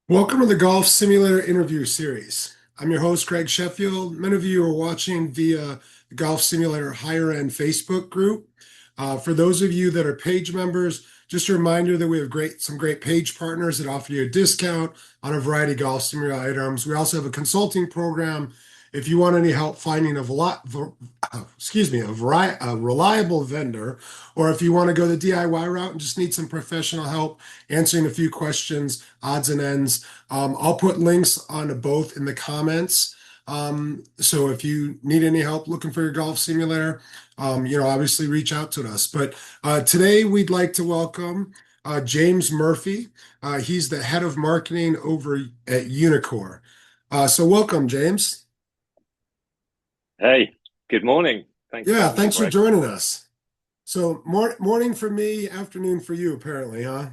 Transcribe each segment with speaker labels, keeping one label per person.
Speaker 1: Welcome to the Golf Simulator Interview Series. I'm your host, Greg Sheffield. Many of you are watching via the Golf Simulator Higher End Facebook group. For those of you that are page members, just a reminder that we have some great page partners that offer you a discount on a variety of golf simulator items. We also have a consulting program if you want any help finding a reliable vendor, or if you want to go the DIY route and just need some professional help answering a few questions, odds and ends. I'll put links on both in the comments. So if you need any help looking for your golf simulator, obviously reach out to us. But today we'd like to welcome James Murphy. He's the head of marketing over at Uneekor. So welcome, James.
Speaker 2: Hey, good morning. Thanks for
Speaker 1: Yeah,
Speaker 2: having me,
Speaker 1: thanks for
Speaker 2: Greg.
Speaker 1: joining us. So morning for me, afternoon for you, apparently, huh?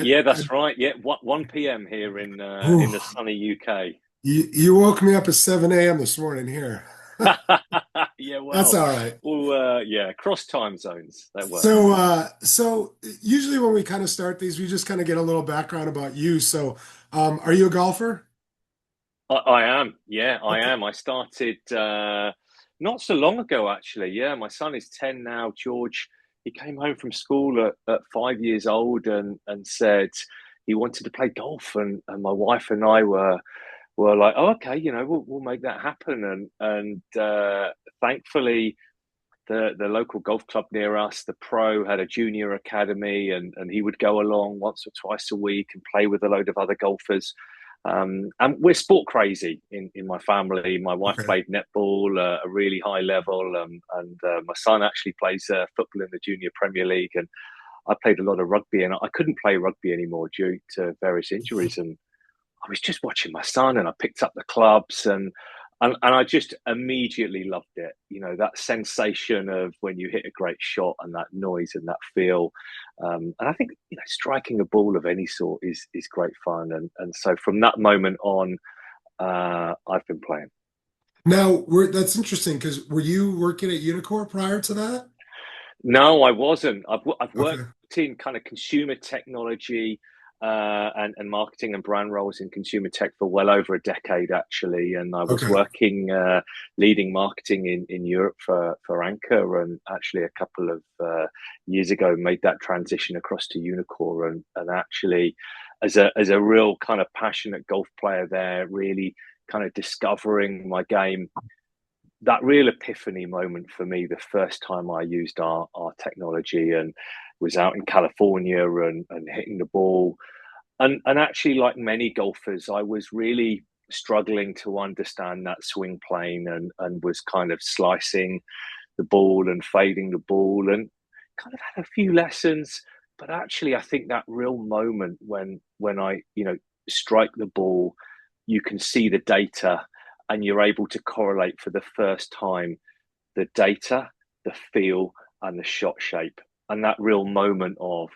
Speaker 2: Yeah,
Speaker 1: I
Speaker 2: that's right. Yeah, what 1 p.m. here
Speaker 1: whew.
Speaker 2: in the sunny UK.
Speaker 1: You woke me up at 7 a.m. this morning here.
Speaker 2: Yeah,
Speaker 1: That's
Speaker 2: well,
Speaker 1: all right.
Speaker 2: yeah, cross time zones. That
Speaker 1: So,
Speaker 2: works.
Speaker 1: usually when we kind of start these, we just kind of get a little background about you. So, are you a golfer?
Speaker 2: I am. Yeah, I
Speaker 1: Okay.
Speaker 2: am. I started not so long ago, actually. Yeah, my son is 10 now. George, he came home from school at 5 years old and said he wanted to play golf, and my wife and I were like, oh, okay, we'll make that happen. And thankfully, the local golf club near us, the pro, had a junior academy, and he would go along once or twice a week and play with a load of other golfers. And we're sport crazy in my family. My wife
Speaker 1: Okay.
Speaker 2: played netball a really high level, and my son actually plays football in the junior Premier League. And I played a lot of rugby, and I couldn't play rugby anymore due to various injuries. And I was just watching my son, and I picked up the clubs, and I just immediately loved it. That sensation of when you hit a great shot and that noise and that feel. And I think striking a ball of any sort is great fun. And so from that moment on, I've been playing.
Speaker 1: Now, that's interesting because were you working at Unicor prior to that?
Speaker 2: No, I wasn't. I've worked
Speaker 1: Okay.
Speaker 2: in kind of consumer technology and marketing and brand roles in consumer tech for well over a decade, actually. And I was
Speaker 1: Okay.
Speaker 2: working leading marketing in Europe for Anchor, and actually a couple of years ago made that transition across to Uneekor, and actually as a real kind of passionate golf player there, really kind of discovering my game. That real epiphany moment for me, the first time I used our technology and was out in California and hitting the ball. And actually, like many golfers, I was really struggling to understand that swing plane, and was kind of slicing the ball and fading the ball, and kind of had a few lessons. But actually, I think that real moment when I, strike the ball, you can see the data, and you're able to correlate for the first time the data, the feel, and the shot shape, and that real moment of,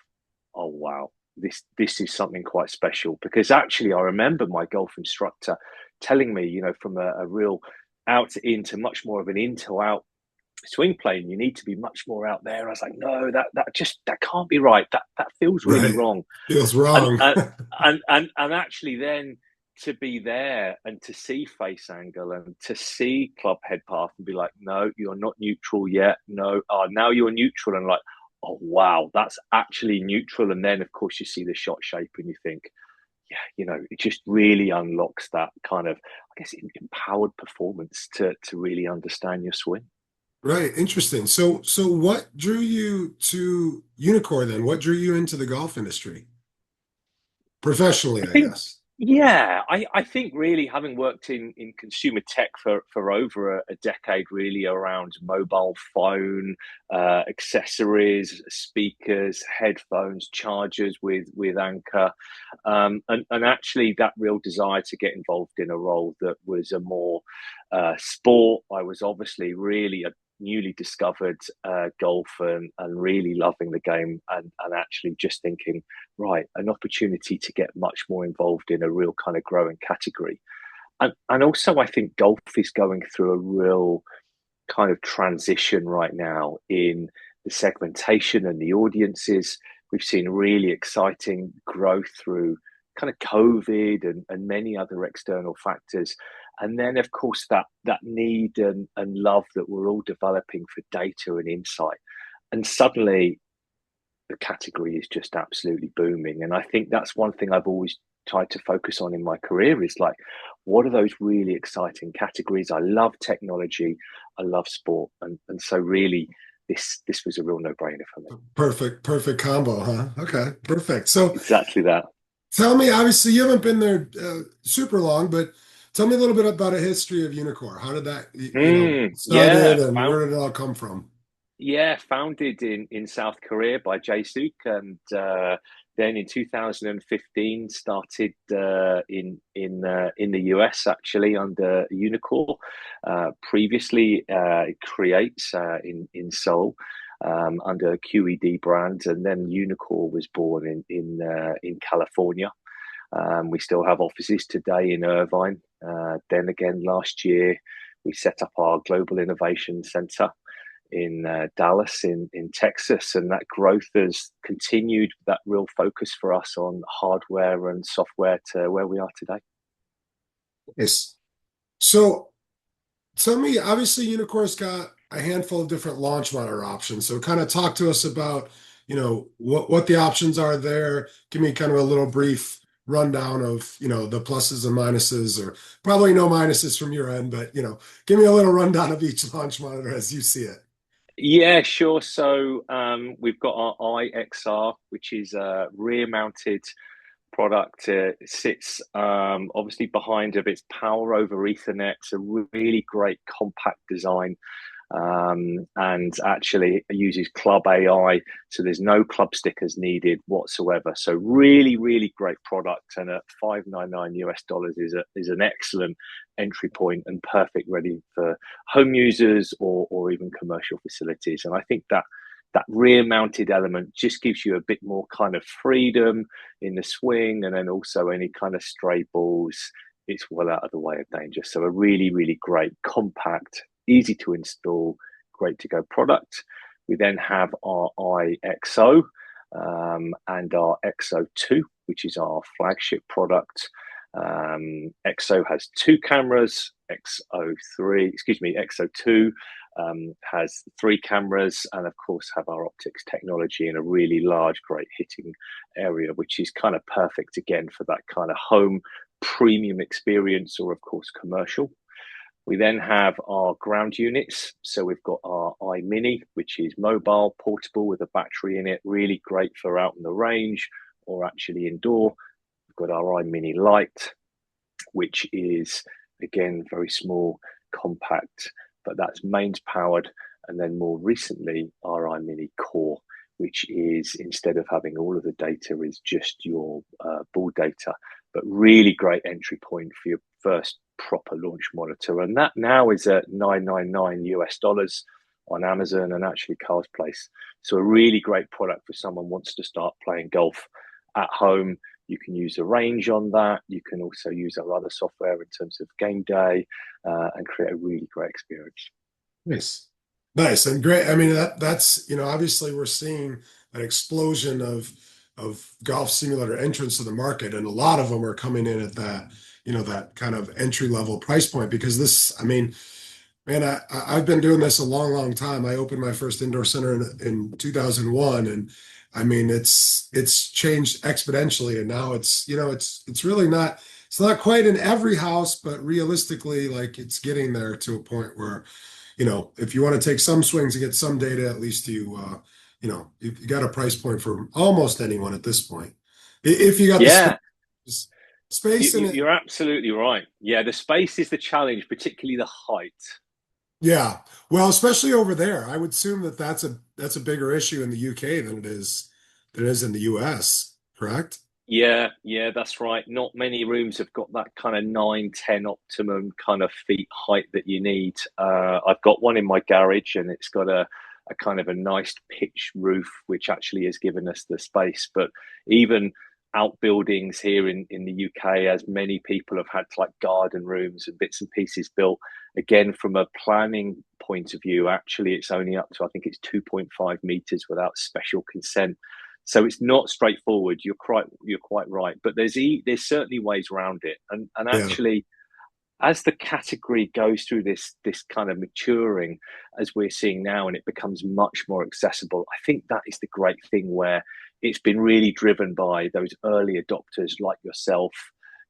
Speaker 2: oh wow, this is something quite special. Because actually, I remember my golf instructor telling me, from a real out to into much more of an into out swing plane, you need to be much more out there. I was like, no, that can't be right. That feels really
Speaker 1: Right.
Speaker 2: wrong.
Speaker 1: Feels
Speaker 2: And
Speaker 1: wrong.
Speaker 2: and actually then to be there and to see face angle and to see club head path and be like, no, you're not neutral yet. No, now you're neutral, and like, oh wow, that's actually neutral. And then of course you see the shot shape and you think, yeah, it just really unlocks that kind of, I guess, empowered performance to really understand your swing.
Speaker 1: Right. Interesting. So what drew you to Unicor then? What drew you into the golf industry? Professionally,
Speaker 2: I
Speaker 1: I
Speaker 2: think,
Speaker 1: guess.
Speaker 2: yeah, I think really having worked in consumer tech for over a decade, really around mobile phone, accessories, speakers, headphones, chargers with Anchor, and actually that real desire to get involved in a role that was a more sport. I was obviously really a newly discovered golf, and really loving the game, and actually just thinking, right, an opportunity to get much more involved in a real kind of growing category. And also, I think golf is going through a real kind of transition right now in the segmentation and the audiences. We've seen really exciting growth through kind of COVID and many other external factors. And then, of course, that need and love that we're all developing for data and insight. And suddenly the category is just absolutely booming. And I think that's one thing I've always tried to focus on in my career is like, what are those really exciting categories? I love technology, I love sport. And so really this was a real no-brainer for me.
Speaker 1: Perfect combo, huh? Okay, perfect. So
Speaker 2: Exactly that.
Speaker 1: tell me, obviously you haven't been there super long, but tell me a little bit about a history of Uneekor. How did that, started
Speaker 2: Yeah,
Speaker 1: and where did it all come from?
Speaker 2: founded in South Korea by Jae Suk, and then in 2015 started in the US actually under Uneekor. Previously, it creates in Seoul under QED brand, and then Uneekor was born in California. We still have offices today in Irvine. Then again, last year we set up our Global Innovation Center in Dallas in Texas, and that growth has continued that real focus for us on hardware and software to where we are today.
Speaker 1: Yes. So tell me, obviously Uneekor's got a handful of different launch monitor options. So kind of talk to us about, what the options are there. Give me kind of a little brief rundown of, the pluses and minuses, or probably no minuses from your end, but give me a little rundown of each launch monitor as you see it.
Speaker 2: Yeah, sure. So we've got our IXR, which is a rear-mounted product. Sits obviously behind of its power over Ethernet. It's a really great compact design, and actually uses Club AI, so there's no club stickers needed whatsoever. So really, really great product, and at $599 is an excellent entry point and perfect ready for home users or even commercial facilities. And I think that rear mounted element just gives you a bit more kind of freedom in the swing, and then also any kind of stray balls, it's well out of the way of danger. So a really, really great, compact, easy to install, great to go product. We then have our IXO and our XO2, which is our flagship product. XO has two cameras, XO2 has three cameras, and of course have our optics technology in a really large, great hitting area, which is kind of perfect again for that kind of home premium experience, or of course commercial. We then have our ground units. So we've got our iMini, which is mobile, portable with a battery in it, really great for out in the range or actually indoor. We've got our iMini Lite, which is again very small, compact, but that's mains powered. And then more recently, our iMini Core, which is, instead of having all of the data, is just your ball data, but really great entry point for your first proper launch monitor. And that now is at $999 on Amazon and actually Car's Place. So a really great product for someone who wants to start playing golf at home. You can use a range on that. You can also use our other software in terms of game day, and create a really great experience.
Speaker 1: Nice. Nice and great. I mean, that's, obviously we're seeing an explosion of golf simulator entrants to the market, and a lot of them are coming in at that kind of entry level price point because this, I mean, man, I've been doing this a long, long time. I opened my first indoor center in 2001, and I mean, it's changed exponentially, and now it's really not. It's not quite in every house, but realistically, like it's getting there to a point where, if you want to take some swings and get some data, at least you got a price point for almost anyone at this point. If you got the
Speaker 2: Yeah,
Speaker 1: space in it.
Speaker 2: you're absolutely right. Yeah, the space is the challenge, particularly the height.
Speaker 1: Yeah. Well, especially over there, I would assume that that's a bigger issue in the UK than it is in the US, correct?
Speaker 2: Yeah, that's right. Not many rooms have got that kind of 9, 10 optimum kind of feet height that you need. I've got one in my garage, and it's got a kind of a nice pitch roof, which actually has given us the space. But even outbuildings here in the UK, as many people have had like garden rooms and bits and pieces built, again, from a planning point of view, actually, it's only up to, I think it's 2.5 meters without special consent. So it's not straightforward. You're quite right, but there's certainly ways around it, and
Speaker 1: Yeah.
Speaker 2: actually, as the category goes through this kind of maturing, as we're seeing now, and it becomes much more accessible, I think that is the great thing, where it's been really driven by those early adopters like yourself,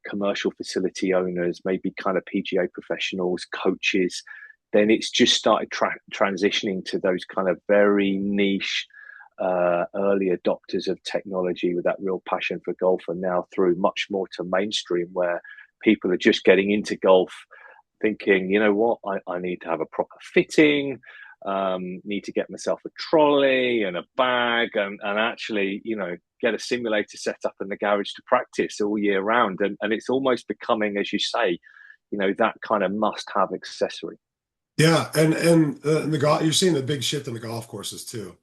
Speaker 2: commercial facility owners, maybe kind of PGA professionals, coaches. Then it's just started transitioning to those kind of very niche early adopters of technology with that real passion for golf, and now through much more to mainstream, where people are just getting into golf thinking, you know what, I need to have a proper fitting, need to get myself a trolley and a bag, and actually, get a simulator set up in the garage to practice all year round. And it's almost becoming, as you say, that kind of must have accessory.
Speaker 1: Yeah, and the golf, you're seeing a big shift in the golf courses too.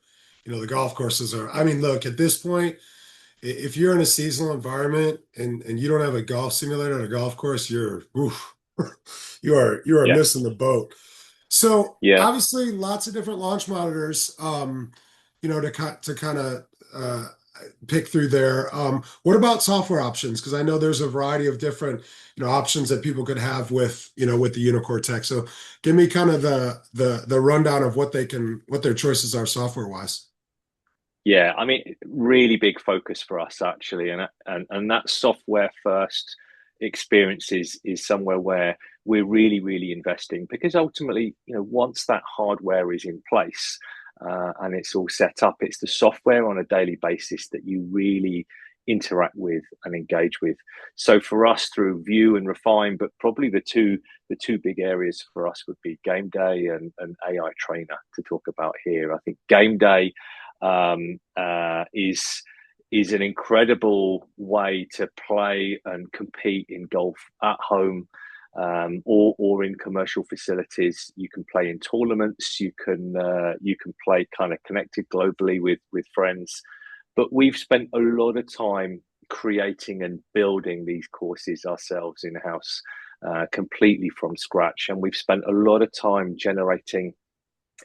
Speaker 1: The golf courses are, I mean, look, at this point, if you're in a seasonal environment and you don't have a golf simulator at a golf course, you're oof, you are
Speaker 2: Yeah.
Speaker 1: missing the boat. So
Speaker 2: Yeah.
Speaker 1: obviously, lots of different launch monitors, to kind of pick through there. What about software options? Because I know there's a variety of different, options that people could have with the Uneekor tech. So give me kind of the rundown of what their choices are software wise.
Speaker 2: Yeah, I mean, really big focus for us actually, and that software first experience is somewhere where we're really investing, because ultimately, once that hardware is in place, and it's all set up, it's the software on a daily basis that you really interact with and engage with. So for us, through View and Refine, but probably the two big areas for us would be Game Day and AI Trainer to talk about here. I think Game Day is an incredible way to play and compete in golf at home, or in commercial facilities. You can play in tournaments. You can play kind of connected globally with friends. But we've spent a lot of time creating and building these courses ourselves in house, completely from scratch, and we've spent a lot of time generating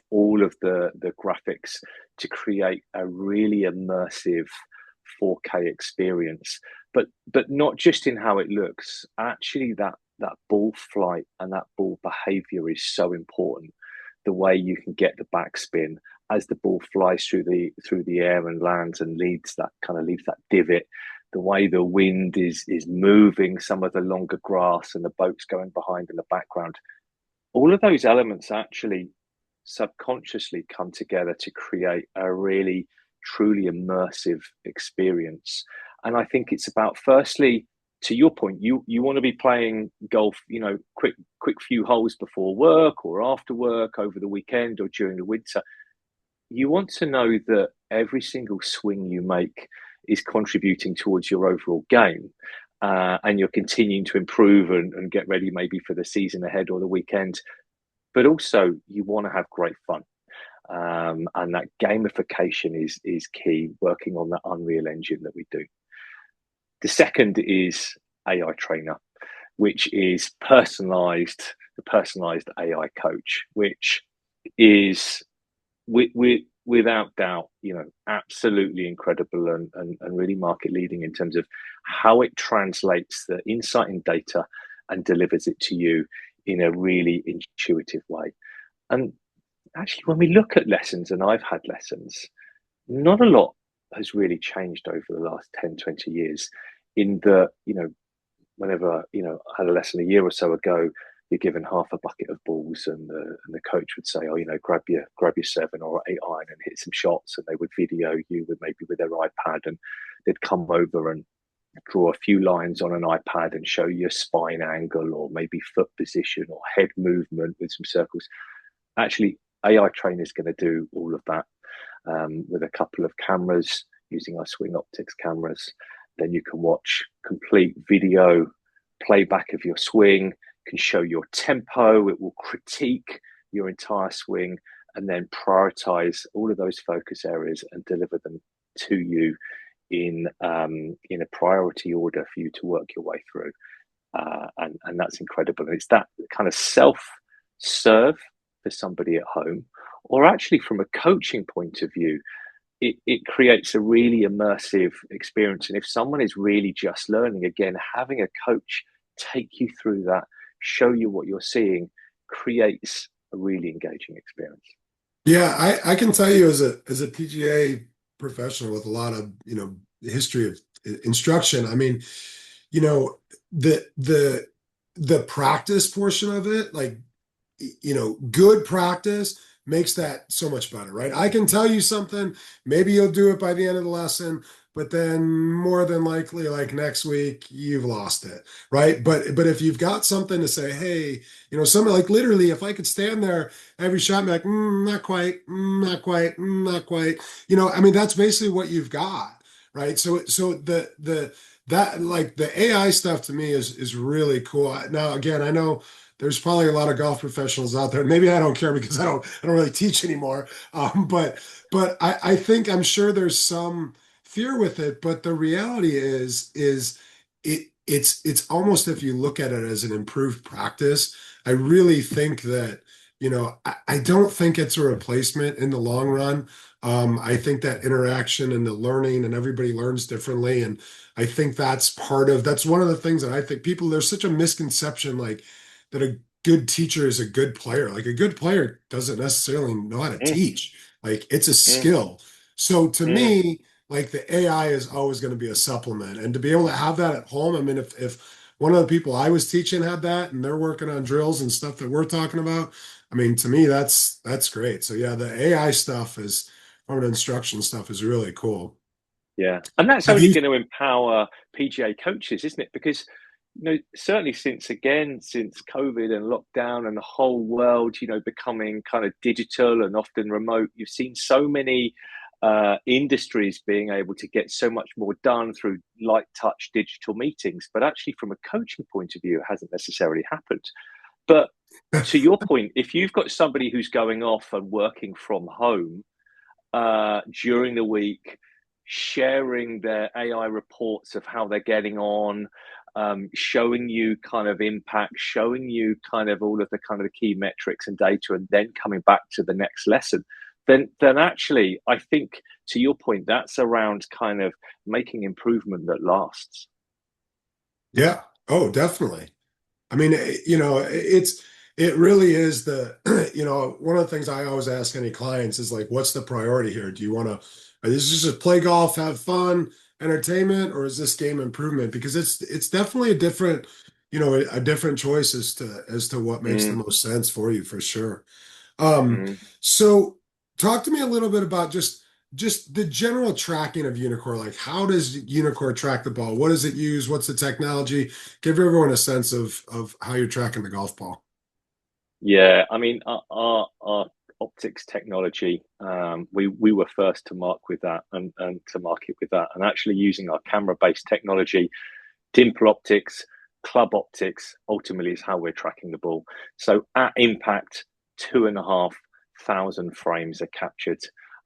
Speaker 2: all of the graphics to create a really immersive 4K experience. But not just in how it looks. Actually, that ball flight and that ball behavior is so important. The way you can get the backspin as the ball flies through the air and lands and leaves that divot. The way the wind is moving some of the longer grass, and the boats going behind in the background. All of those elements actually subconsciously come together to create a really truly immersive experience. And I think it's about, firstly, to your point, you want to be playing golf, quick few holes before work or after work, over the weekend or during the winter. You want to know that every single swing you make is contributing towards your overall game. And you're continuing to improve and get ready maybe for the season ahead or the weekend. But also, you want to have great fun. And that gamification is key, working on that Unreal Engine that we do. The second is AI Trainer, which is the personalized AI coach, which is without doubt, absolutely incredible and really market leading in terms of how it translates the insight and data and delivers it to you in a really intuitive way. And actually, when we look at lessons, and I've had lessons, not a lot has really changed over the last 10, 20 years. In the, whenever, I had a lesson a year or so ago, you're given half a bucket of balls, and the coach would say, oh, grab your 7 or 8 iron and hit some shots, and they would video you with their iPad, and they'd come over and draw a few lines on an iPad and show you a spine angle or maybe foot position or head movement with some circles. Actually, AI Trainer is going to do all of that, with a couple of cameras using our Swing Optics cameras. Then you can watch complete video playback of your swing, can show your tempo, it will critique your entire swing, and then prioritize all of those focus areas and deliver them to you in a priority order for you to work your way through. And that's incredible. And it's that kind of self-serve for somebody at home, or actually from a coaching point of view. it creates a really immersive experience. And if someone is really just learning, again, having a coach take you through that, show you what you're seeing, creates a really engaging experience.
Speaker 1: Yeah, I can tell you as a PGA professional with a lot of, history of instruction. I mean, you know, the the the practice portion of it, like, good practice makes that so much better, right? I can tell you something, maybe you'll do it by the end of the lesson, but then more than likely, like next week, you've lost it, right? But if you've got something to say, hey, something like literally, if I could stand there every shot and be like, not quite, not quite, not quite, I mean, that's basically what you've got, right? So that like the AI stuff to me is really cool. Now, again, I know there's probably a lot of golf professionals out there. Maybe I don't care because I don't really teach anymore. But I think I'm sure there's some fear with it. But the reality is it's almost, if you look at it as an improved practice, I really think that, I don't think it's a replacement in the long run. I think that interaction and the learning, and everybody learns differently. And I think that's one of the things that I think people, there's such a misconception, like, that a good teacher is a good player. Like, a good player doesn't necessarily know how to
Speaker 2: Mm,
Speaker 1: teach. Like, it's a
Speaker 2: mm,
Speaker 1: skill. So to
Speaker 2: mm.
Speaker 1: me, like, the AI is always going to be a supplement. And to be able to have that at home, I mean, if one of the people I was teaching had that and they're working on drills and stuff that we're talking about, I mean, to me, that's great. So yeah, the AI stuff is, or the instruction stuff is really cool.
Speaker 2: Yeah, and that's
Speaker 1: Have
Speaker 2: only
Speaker 1: you
Speaker 2: going to empower PGA coaches, isn't it? Because certainly since COVID and lockdown and the whole world, becoming kind of digital and often remote, you've seen so many industries being able to get so much more done through light touch digital meetings. But actually, from a coaching point of view, it hasn't necessarily happened. But to your point, if you've got somebody who's going off and working from home during the week, sharing their AI reports of how they're getting on, showing you kind of impact, showing you kind of all of the kind of the key metrics and data, and then coming back to the next lesson. Then actually, I think to your point, that's around kind of making improvement that lasts.
Speaker 1: Yeah. Oh, definitely. I mean, it really is one of the things I always ask any clients is like, what's the priority here? Do you want to, is this just play golf, have fun, entertainment, or is this game improvement? Because it's definitely a different choice as to what makes the
Speaker 2: Mm,
Speaker 1: most sense for you, for sure. Um,
Speaker 2: mm.
Speaker 1: so talk to me a little bit about just the general tracking of Uneekor. Like, how does Uneekor track the ball? What does it use? What's the technology? Give everyone a sense of how you're tracking the golf ball.
Speaker 2: Yeah, I mean, our optics technology, we were first to mark with that and to market with that, and actually using our camera-based technology, dimple optics, club optics, ultimately is how we're tracking the ball. So at impact, 2,500 frames are captured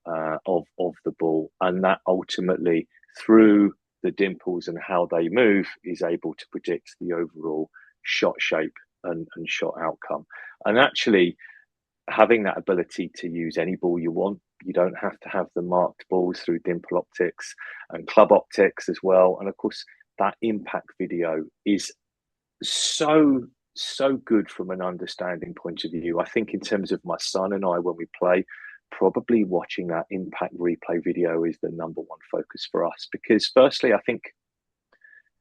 Speaker 2: of the ball, and that ultimately through the dimples and how they move is able to predict the overall shot shape and shot outcome. And actually, having that ability to use any ball you want, you don't have to have the marked balls through dimple optics and club optics as well. And of course, that impact video is so good from an understanding point of view. I think in terms of my son and I when we play, probably watching that impact replay video is the number one focus for us because firstly, I think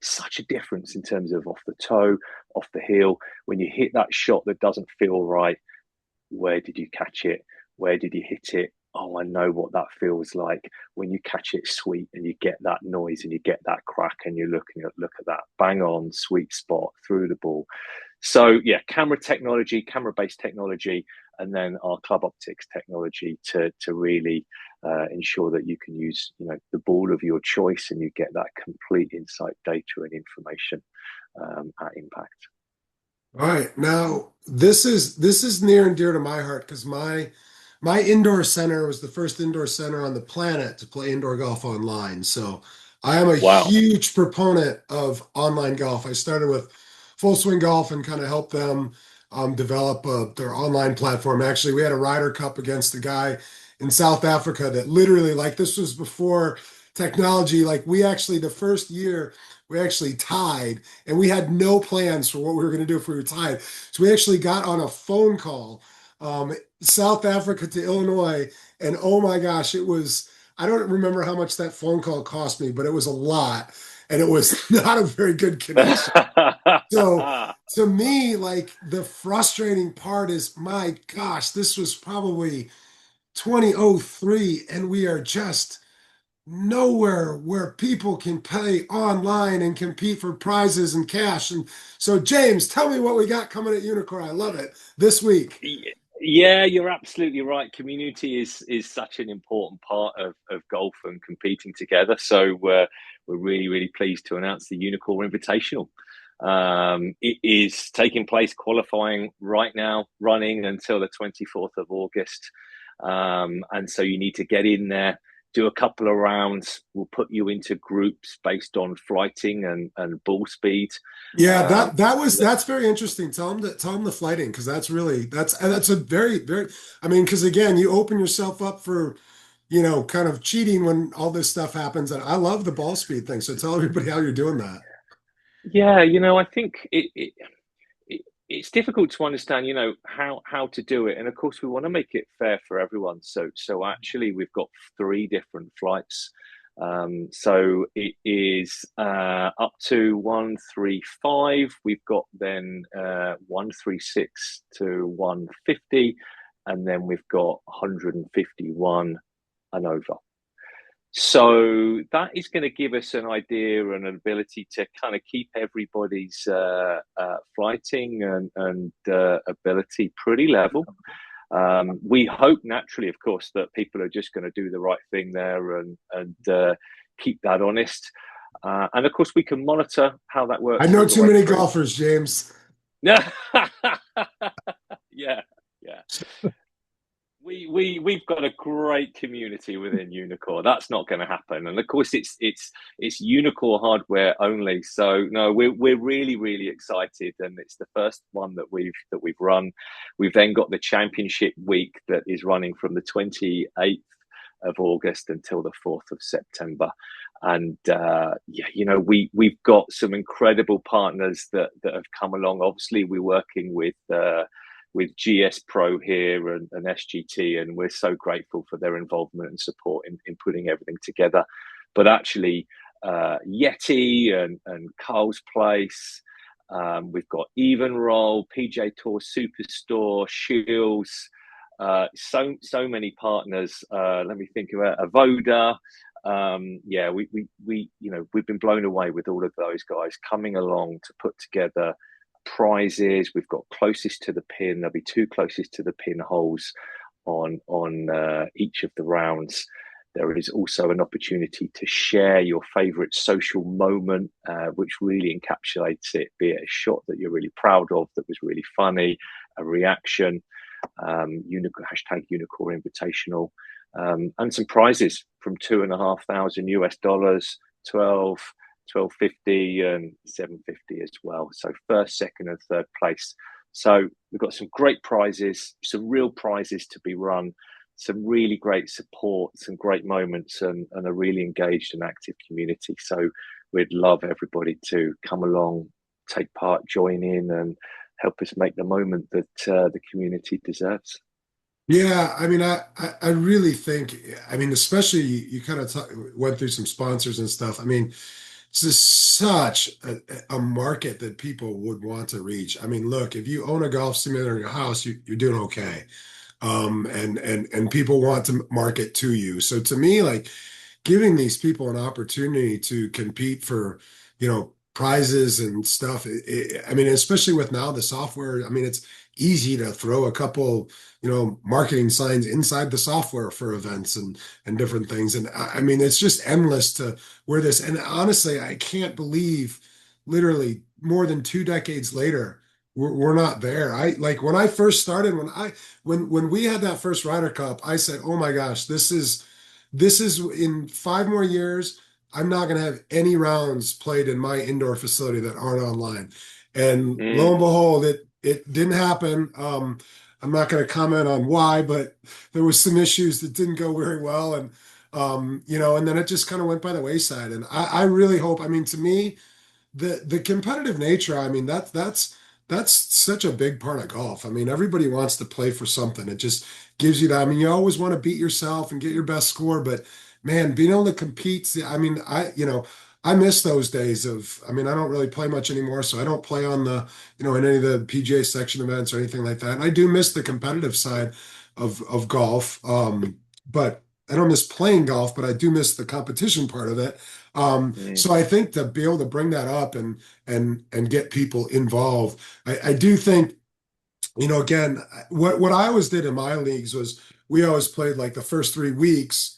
Speaker 2: such a difference in terms of off the toe, off the heel. When you hit that shot that doesn't feel right, where did you catch it? Where did you hit it? Oh, I know what that feels like when you catch it sweet and you get that noise and you get that crack and you're looking at look at that bang on sweet spot through the ball. So yeah, camera technology, camera based technology, and then our club optics technology to really ensure that you can use the ball of your choice and you get that complete insight data and information at impact.
Speaker 1: All right. Now, this is near and dear to my heart because my indoor center was the first indoor center on the planet to play indoor golf online. So I am a
Speaker 2: Wow.
Speaker 1: huge proponent of online golf. I started with Full Swing Golf and kind of helped them develop their online platform. Actually, we had a Ryder Cup against a guy in South Africa that literally, like, this was before technology. Like, we actually, the first year, we actually tied and we had no plans for what we were going to do if we were tied. So we actually got on a phone call, South Africa to Illinois. And oh my gosh, it was, I don't remember how much that phone call cost me, but it was a lot. And it was not a very good connection. So to me, like, the frustrating part is, my gosh, this was probably 2003, and we are just nowhere where people can pay online and compete for prizes and cash. And so, James, tell me what we got coming at Uneekor. I love it this week.
Speaker 2: Yeah, you're absolutely right. Community is such an important part of golf and competing together. So we're really pleased to announce the Uneekor Invitational. It is taking place, qualifying right now, running until the 24th of August. And so you need to get in there, do a couple of rounds. We'll put you into groups based on flighting and ball speed.
Speaker 1: Yeah,
Speaker 2: Um,
Speaker 1: that's very interesting. Tell them the flighting, because that's really that's a very, I mean, because again, you open yourself up for, kind of cheating when all this stuff happens. And I love the ball speed thing. So tell everybody how you're doing that.
Speaker 2: yeah, I think it's difficult to understand, how to do it, and of course we want to make it fair for everyone. So actually, we've got three different flights. So it is up to 135. We've got then 136 to 150, and then we've got 151 and over. So that is going to give us an idea and an ability to kind of keep everybody's flighting and ability pretty level. We hope naturally, of course, that people are just going to do the right thing there and keep that honest. And of course, we can monitor how that
Speaker 1: I
Speaker 2: works
Speaker 1: know
Speaker 2: all the
Speaker 1: too
Speaker 2: way
Speaker 1: many
Speaker 2: through.
Speaker 1: golfers, James.
Speaker 2: Yeah, yeah, yeah. We've got a great community within Uneekor. That's not going to happen, and of course it's Uneekor hardware only. So no, we're really excited, and it's the first one that we've run. We've then got the championship week that is running from the 28th of August until the 4th of September. And yeah, we've got some incredible partners that have come along. Obviously, we're working with GS Pro here and SGT, and we're so grateful for their involvement and support in putting everything together. But actually, Yeti and Carl's Place, we've got Even Roll, PJ Tour Superstore, Shields, so many partners. Let me think about Avoda. Yeah, we've been blown away with all of those guys coming along to put together prizes. We've got closest to the pin. There'll be two closest to the pin holes on each of the rounds. There is also an opportunity to share your favorite social moment, which really encapsulates it, be it a shot that you're really proud of, that was really funny, a reaction, hashtag Uneekor Invitational, and some prizes from $2,500 US, 1250 and 750 as well. So first, second, and third place. So we've got some great prizes, some real prizes to be run, some really great support, some great moments, and a really engaged and active community. So we'd love everybody to come along, take part, join in, and help us make the moment that the community deserves.
Speaker 1: Yeah, I mean, I really think, I mean, especially you kind of went through some sponsors and stuff. I mean, this is such a market that people would want to reach. I mean, look, if you own a golf simulator in your house, you're doing okay. And people want to market to you. So to me, like, giving these people an opportunity to compete for, prizes and stuff. I mean, especially with now the software, I mean, it's easy to throw a couple, marketing signs inside the software for events and different things. And I mean, it's just endless to where this, and honestly, I can't believe literally more than 2 decades later, we're not there. I like when I first started, when we had that first Ryder Cup, I said, "Oh my gosh, this is in 5 more years. I'm not going to have any rounds played in my indoor facility that aren't online." And lo
Speaker 2: Mm.
Speaker 1: and behold, it didn't happen. I'm not going to comment on why, but there was some issues that didn't go very well, and and then it just kind of went by the wayside. And I really hope. I mean, to me, the competitive nature, I mean, that's such a big part of golf. I mean, everybody wants to play for something. It just gives you that. I mean, you always want to beat yourself and get your best score, but man, being able to compete, I mean, I miss those days of, I mean, I don't really play much anymore, so I don't play on in any of the PGA section events or anything like that. And I do miss the competitive side of golf. But I don't miss playing golf, but I do miss the competition part of it.
Speaker 2: Mm,
Speaker 1: So I think to be able to bring that up and get people involved, I do think, again, what I always did in my leagues was we always played like the first 3 weeks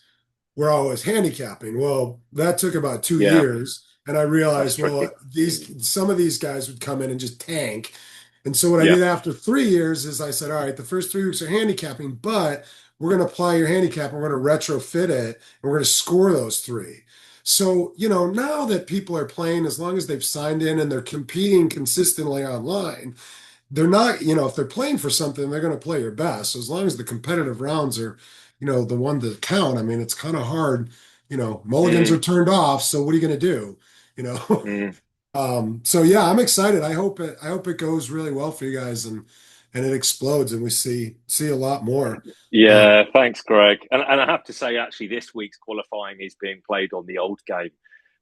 Speaker 1: we're always handicapping. Well, that took about two
Speaker 2: yeah,
Speaker 1: years, and I
Speaker 2: that's
Speaker 1: realized, well,
Speaker 2: tricky.
Speaker 1: these some of these guys would come in and just tank. And so what I
Speaker 2: Yeah.
Speaker 1: did after 3 years is I said, all right, the first 3 weeks are handicapping, but we're going to apply your handicap and we're going to retrofit it and we're going to score those three. So, now that people are playing, as long as they've signed in and they're competing consistently online, they're not, if they're playing for something, they're going to play your best. So as long as the competitive rounds are, the one that count, I mean, it's kind of hard, mulligans are
Speaker 2: Mm,
Speaker 1: turned off. So what are you going to do? You know?
Speaker 2: mm.
Speaker 1: So yeah, I'm excited. I hope it goes really well for you guys and it explodes and we see a lot more.
Speaker 2: Yeah,
Speaker 1: Um,
Speaker 2: thanks, Greg. And I have to say, actually, this week's qualifying is being played on the old game,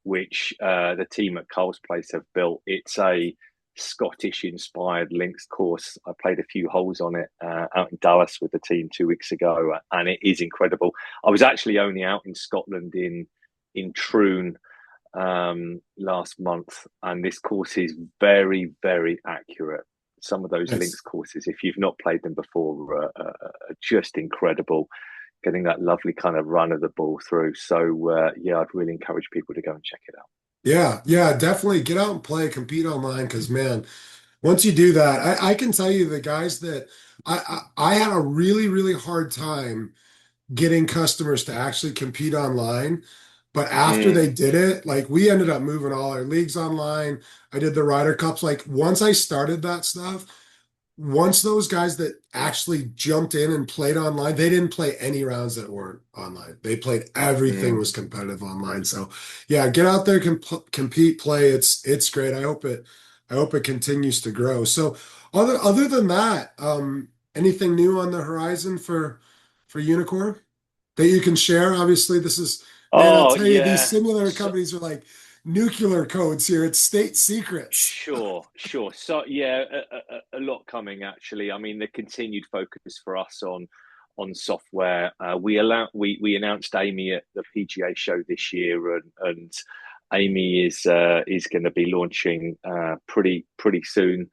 Speaker 2: which the team at Cole's Place have built. It's a Scottish-inspired links course. I played a few holes on it out in Dallas with the team 2 weeks ago, and it is incredible. I was actually only out in Scotland in Troon last month, and this course is very, very accurate. Some of those links
Speaker 1: it's
Speaker 2: courses, if you've not played them before, are just incredible. Getting that lovely kind of run of the ball through. So yeah, I'd really encourage people to go and check it out.
Speaker 1: Yeah, yeah, definitely get out and play, compete online because man, once you do that, I can tell you the guys that I had a really, really hard time getting customers to actually compete online. But after
Speaker 2: Mm,
Speaker 1: they did it, like we ended up moving all our leagues online. I did the Ryder Cups. Like once I started that stuff, once those guys that actually jumped in and played online, they didn't play any rounds that weren't online. They played everything
Speaker 2: mm.
Speaker 1: was competitive online. So yeah, get out there, compete, play. It's great. I hope it continues to grow. So other than that, anything new on the horizon for Uneekor that you can share? Obviously, this is, man, I'll
Speaker 2: Oh
Speaker 1: tell you, these
Speaker 2: yeah.
Speaker 1: similar
Speaker 2: So,
Speaker 1: companies are like nuclear codes here. It's state secrets.
Speaker 2: sure, sure. So yeah, a lot coming actually. I mean, the continued focus for us on software. We announced Amy at the PGA show this year, and Amy is going to be launching pretty soon.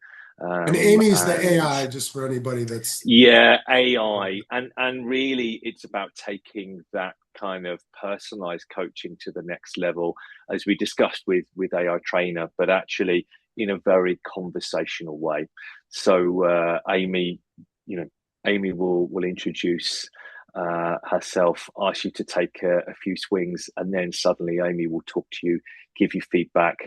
Speaker 1: And Amy's the
Speaker 2: And
Speaker 1: AI, just for anybody that's
Speaker 2: yeah, AI, and really, it's about taking that kind of personalized coaching to the next level, as we discussed with AI Trainer, but actually in a very conversational way. So Amy, you know, Amy will introduce herself, ask you to take a few swings, and then suddenly Amy will talk to you, give you feedback.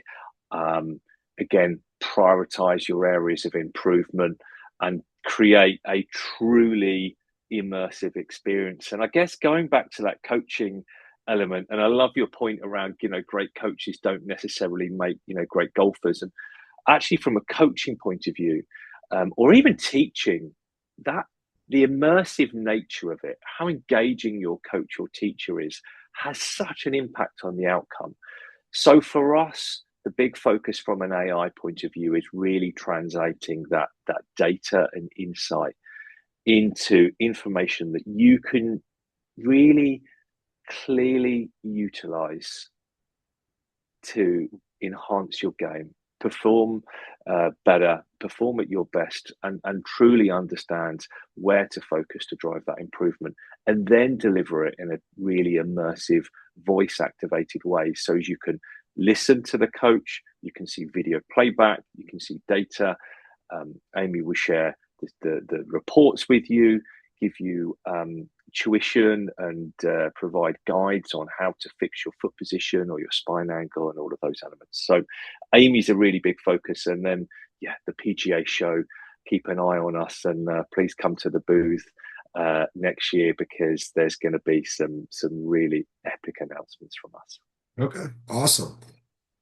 Speaker 2: Um, Again, prioritize your areas of improvement and create a truly immersive experience. And I guess going back to that coaching element, and I love your point around, great coaches don't necessarily make, great golfers. And actually, from a coaching point of view, or even teaching, that the immersive nature of it, how engaging your coach or teacher is, has such an impact on the outcome. So for us, the big focus from an AI point of view is really translating that data and insight into information that you can really clearly utilize to enhance your game, perform better, perform at your best, and truly understand where to focus to drive that improvement, and then deliver it in a really immersive, voice activated way. So you can listen to the coach, you can see video playback, you can see data. Amy will share the reports with you, give you tuition, and provide guides on how to fix your foot position or your spine angle and all of those elements. So Amy's a really big focus. And then, yeah, the PGA show. keep an eye on us, and please come to the booth next year, because there's going to be some really epic announcements from us.
Speaker 1: Okay, awesome.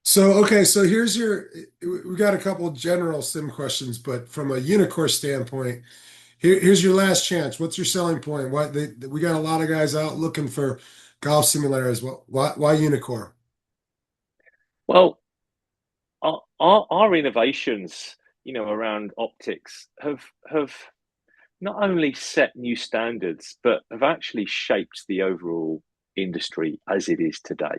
Speaker 1: So, okay, so here's your, we got a couple general sim questions, but from a Uneekor standpoint, here's your last chance. What's your selling point? We got a lot of guys out looking for golf simulators. Why Uneekor?
Speaker 2: Well, our innovations, around optics have not only set new standards, but have actually shaped the overall industry as it is today.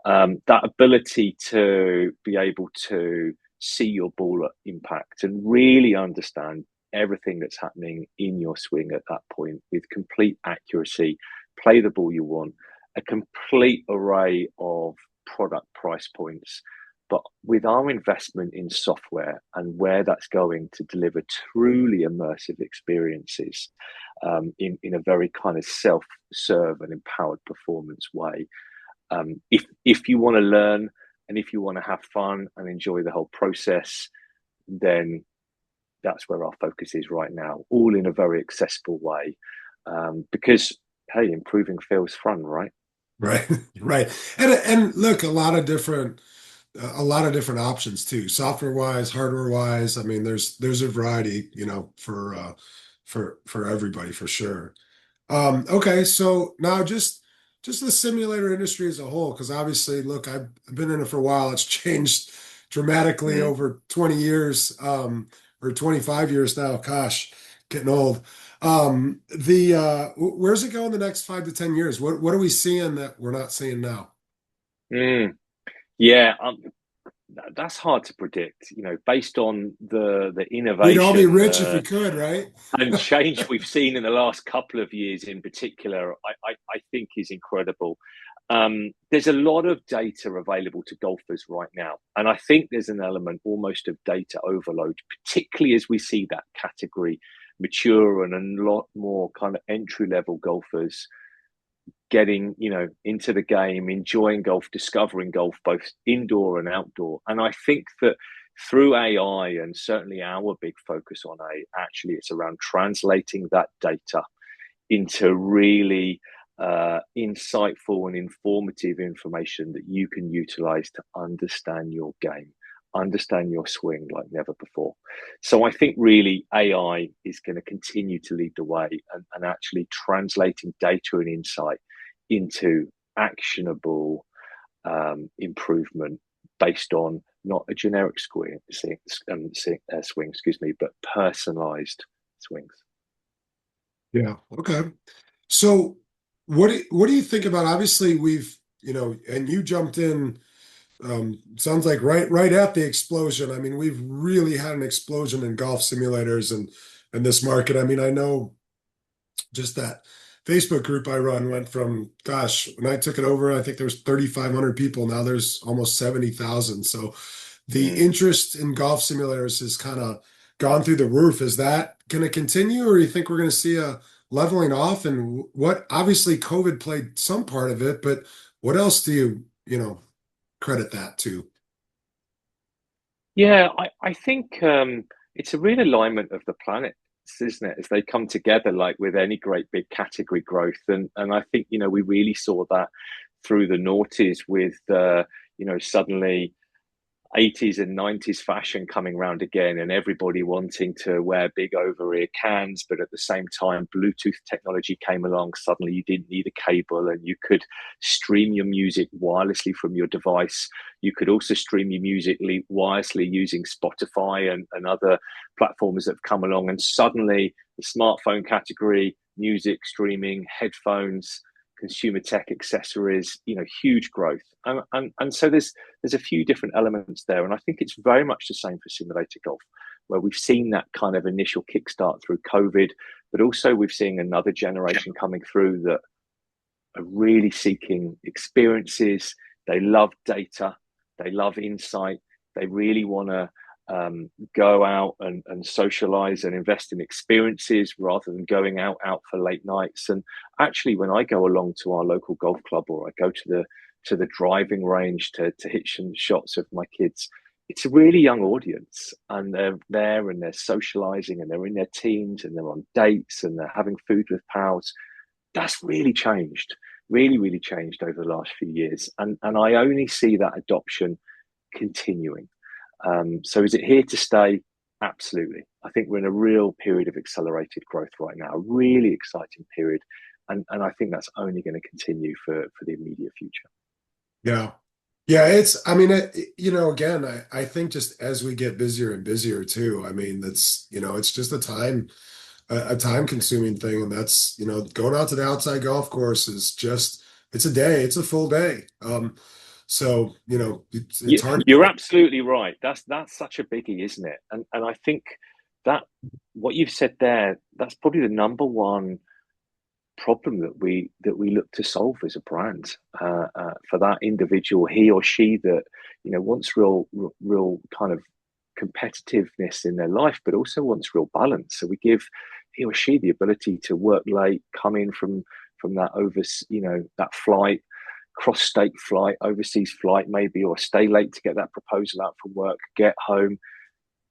Speaker 2: That ability to be able to see your ball at impact and really understand everything that's happening in your swing at that point with complete accuracy, play the ball you want, a complete array of product price points. But with our investment in software and where that's going to deliver truly immersive experiences, in a very kind of self-serve and empowered performance way, if you want to learn and if you want to have fun and enjoy the whole process, then that's where our focus is right now, all in a very accessible way. Because hey, improving feels fun, right?
Speaker 1: Right, right. And look, a lot of different options too, software wise, hardware wise. I mean, there's a variety, for everybody for sure. Okay, so now just the simulator industry as a whole, because obviously, look, I've been in it for a while. It's changed dramatically
Speaker 2: Mm.
Speaker 1: over 20 years, or 25 years now. Gosh, getting old. Where's it going the next 5 to 10 years? What are we seeing that we're not seeing now?
Speaker 2: Mm. Yeah, that's hard to predict. Based on the
Speaker 1: We'd all be
Speaker 2: innovation,
Speaker 1: rich if we could, right?
Speaker 2: and change we've seen in the last couple of years in particular, I think is incredible. There's a lot of data available to golfers right now. And I think there's an element almost of data overload, particularly as we see that category mature and a lot more kind of entry level golfers getting into the game, enjoying golf, discovering golf both indoor and outdoor. And I think that through AI, and certainly our big focus on AI, actually it's around translating that data into really insightful and informative information that you can utilize to understand your game, understand your swing like never before. So I think really AI is going to continue to lead the way, and actually translating data and insight into actionable improvement based on not a generic swing, excuse me, but personalized swings.
Speaker 1: Yeah. Okay. So what do you think about, obviously we've, and you jumped in, sounds like right at the explosion. I mean, we've really had an explosion in golf simulators and this market. I mean, I know just that Facebook group I run went from, gosh, when I took it over, I think there was 3,500 people. Now there's almost 70,000. So the
Speaker 2: Mm.
Speaker 1: interest in golf simulators has kind of gone through the roof. Is that going to continue, or you think we're going to see a leveling off? And what, obviously COVID played some part of it, but what else do you credit that to?
Speaker 2: Yeah, I think it's a real alignment of the planets, isn't it? As they come together, like with any great big category growth, and I think we really saw that through the noughties with suddenly 80s and 90s fashion coming around again, and everybody wanting to wear big over ear cans. But at the same time, Bluetooth technology came along. Suddenly, you didn't need a cable and you could stream your music wirelessly from your device. You could also stream your music wirelessly using Spotify and other platforms that have come along. And suddenly, the smartphone category, music streaming, headphones, consumer tech accessories, huge growth. And so there's a few different elements there. And I think it's very much the same for simulator golf, where we've seen that kind of initial kickstart through COVID, but also we've seen another generation coming through that are really seeking experiences. They love data, they love insight, they really want to go out and socialize and invest in experiences rather than going out for late nights. And actually, when I go along to our local golf club, or I go to the driving range to hit some shots of my kids, it's a really young audience, and they're there and they're socializing and they're in their teams and they're on dates and they're having food with pals. That's really changed, really changed over the last few years, and I only see that adoption continuing. So is it here to stay? Absolutely. I think we're in a real period of accelerated growth right now, a really exciting period. And I think that's only going to continue for the immediate future.
Speaker 1: Yeah. Yeah, I mean, again, I think just as we get busier and busier too, I mean, it's just a time consuming thing. And that's, going out to the outside golf course is just, it's a day, it's a full day. So, it's hard to
Speaker 2: You're
Speaker 1: get.
Speaker 2: absolutely right. That's such a biggie, isn't it? And I think that what you've said there, that's probably the number one problem that we look to solve as a brand for that individual, he or she that wants real kind of competitiveness in their life, but also wants real balance. So we give he or she the ability to work late, come in from that that flight, cross state flight, overseas flight maybe, or stay late to get that proposal out from work, get home,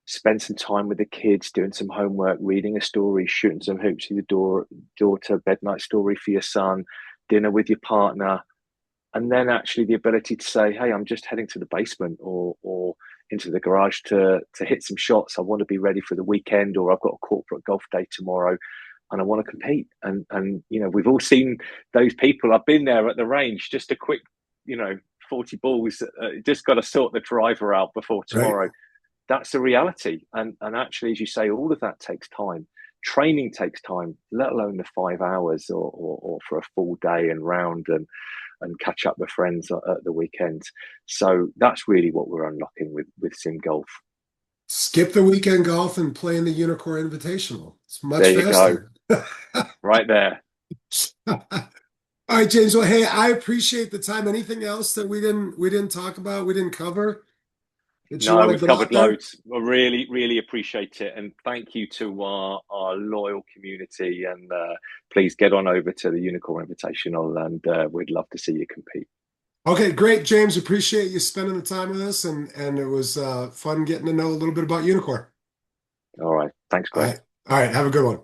Speaker 2: spend some time with the kids, doing some homework, reading a story, shooting some hoops with your daughter, bed night story for your son, dinner with your partner, and then actually the ability to say, "Hey, I'm just heading to the basement or into the garage to hit some shots. I want to be ready for the weekend, or I've got a corporate golf day tomorrow." And I want to compete, and we've all seen those people. I've been there at the range. Just a quick, 40 balls. Just got to sort the driver out before
Speaker 1: Right.
Speaker 2: tomorrow. That's a reality. And actually, as you say, all of that takes time. Training takes time, let alone the 5 hours or for a full day and round and catch up with friends at the weekend. So that's really what we're unlocking with Sim Golf.
Speaker 1: Skip the weekend golf and play in the Uneekor Invitational. It's much
Speaker 2: There you go,
Speaker 1: faster.
Speaker 2: right there.
Speaker 1: All right, James. Well, hey, I appreciate the time. Anything else that we didn't talk about, we didn't cover that you
Speaker 2: No,
Speaker 1: want to
Speaker 2: we've
Speaker 1: get out
Speaker 2: covered
Speaker 1: there?
Speaker 2: loads. I really appreciate it. And thank you to our loyal community. And please get on over to the Unicorn Invitational, and we'd love to see you compete.
Speaker 1: Okay, great, James. Appreciate you spending the time with us, and it was fun getting to know a little bit about Uneekor.
Speaker 2: All right. Thanks,
Speaker 1: All
Speaker 2: Greg.
Speaker 1: right, all right. Have a good one.